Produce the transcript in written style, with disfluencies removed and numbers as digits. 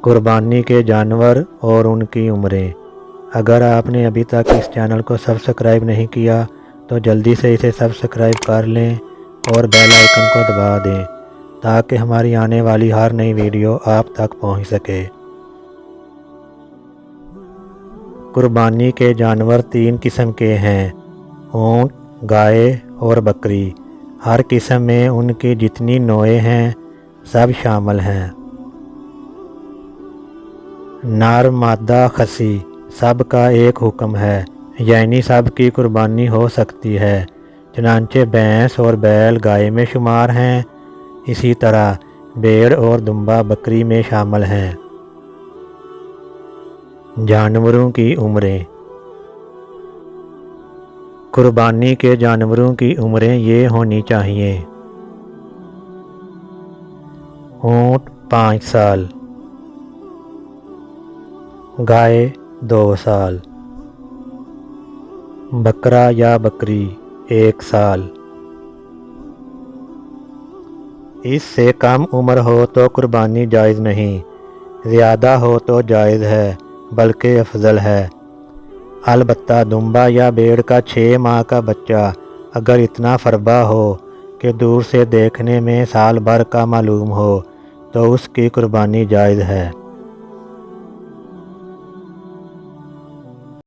कुर्बानी के जानवर और उनकी उम्रें। अगर आपने अभी तक इस चैनल को सब्सक्राइब नहीं किया तो जल्दी से इसे सब्सक्राइब कर लें और बेल आइकन को दबा दें ताकि हमारी आने वाली हर नई वीडियो आप तक पहुंच सके। कुर्बानी के जानवर 3 किस्म के हैं: ऊँट, गाय और बकरी। हर किस्म में उनकी जितनी नौएं हैं सब शामिल हैं। नर, मादा, खसी सब का एक हुक्म है, यानी सब की कुर्बानी हो सकती है। चनांचे भैंस और बैल गाय में शुमार हैं। इसी तरह भेड़ और दुम्बा बकरी में शामिल हैं। जानवरों की उम्रें। कुर्बानी के जानवरों की उम्रें ये होनी चाहिए: ऊँट 5 साल, गाय 2 साल, बकरा या बकरी 1 साल। इससे कम उम्र हो तो कुर्बानी जायज़ नहीं, ज़्यादा हो तो जायज़ है, बल्कि अफजल है। अलबत्ता दुम्बा या भेड़ का 6 माह का बच्चा अगर इतना फरबा हो कि दूर से देखने में साल भर का मालूम हो तो उसकी कुर्बानी जायज़ है।